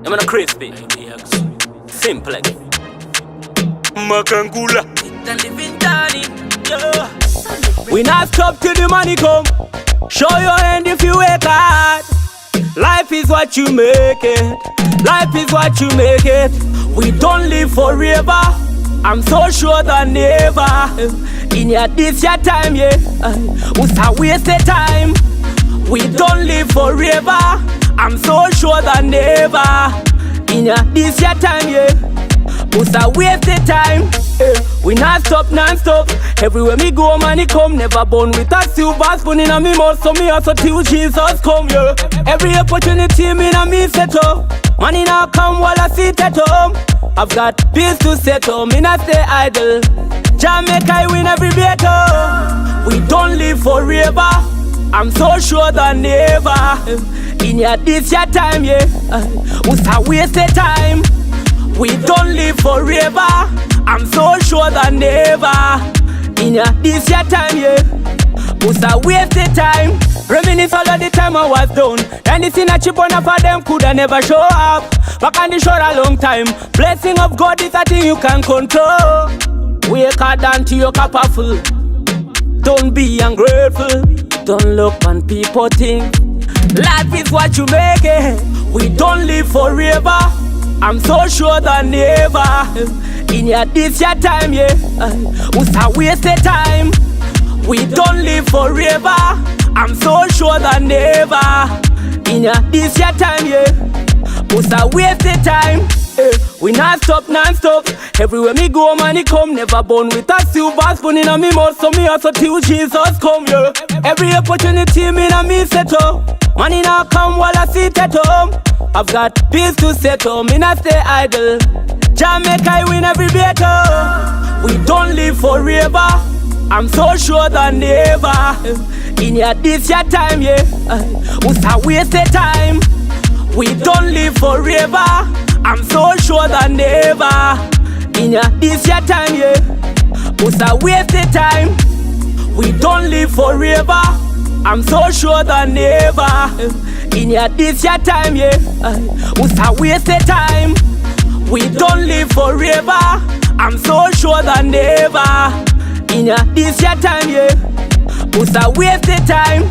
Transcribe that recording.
I'm not crispy. Simplex. Makangula. We not stop till the money come. Show your hand if you work hard. Life is what you make it. Life is what you make it. We don't live forever. I'm so sure that never. In your this your time, yeah. Who's a waste of time? We don't live forever. I'm so sure that never. In your this your time, yeah. Who's a waste of time? We not stop, non-stop. Everywhere me go, money come. Never born with a silver spoon in a me mouth. So me also till Jesus come, yeah. Every opportunity me na me set up. Money now come while I sit at home. I've got bills to settle, me not stay idle. Jamaica I win every battle. We don't live forever. I'm so sure that never. In your this your time, yeah. Who's a waste of time? We don't live forever. I'm so sure that never. In your this your time, yeah. Who's a waste of time? Reminisce all of the time I was down. Then this in a chip on for them coulda never show up. Back on the shore a long time. Blessing of God is a thing you can control. Wake hard until you're powerful. Don't be ungrateful. Don't look on people think. Life is what you make it. We don't live forever. I'm so sure that never. In your this your time, yeah. Who's a waste of time? We don't live forever. I'm so sure that never. In your this your time, yeah. Who's a waste of time? We not stop, non-stop. Everywhere me go, money come. Never born with a silver spoon in a me mouth. So me also till Jesus come, yeah. Every opportunity me na me set up. Money now come while I sit at home. I've got bills to settle, me not stay idle. Jamaica I win every battle. We don't live forever. I'm so sure that never. In your this your time, yeah. Who's a waste of time? We don't live forever. I'm so sure that never. In your this your time, yeah. Who's a waste of time? We don't live forever. I'm so sure that never. In your this your time, yeah. Who's a waste of time? We don't live forever. I'm so sure that never. In your this your time, yeah. Who's a waste of time?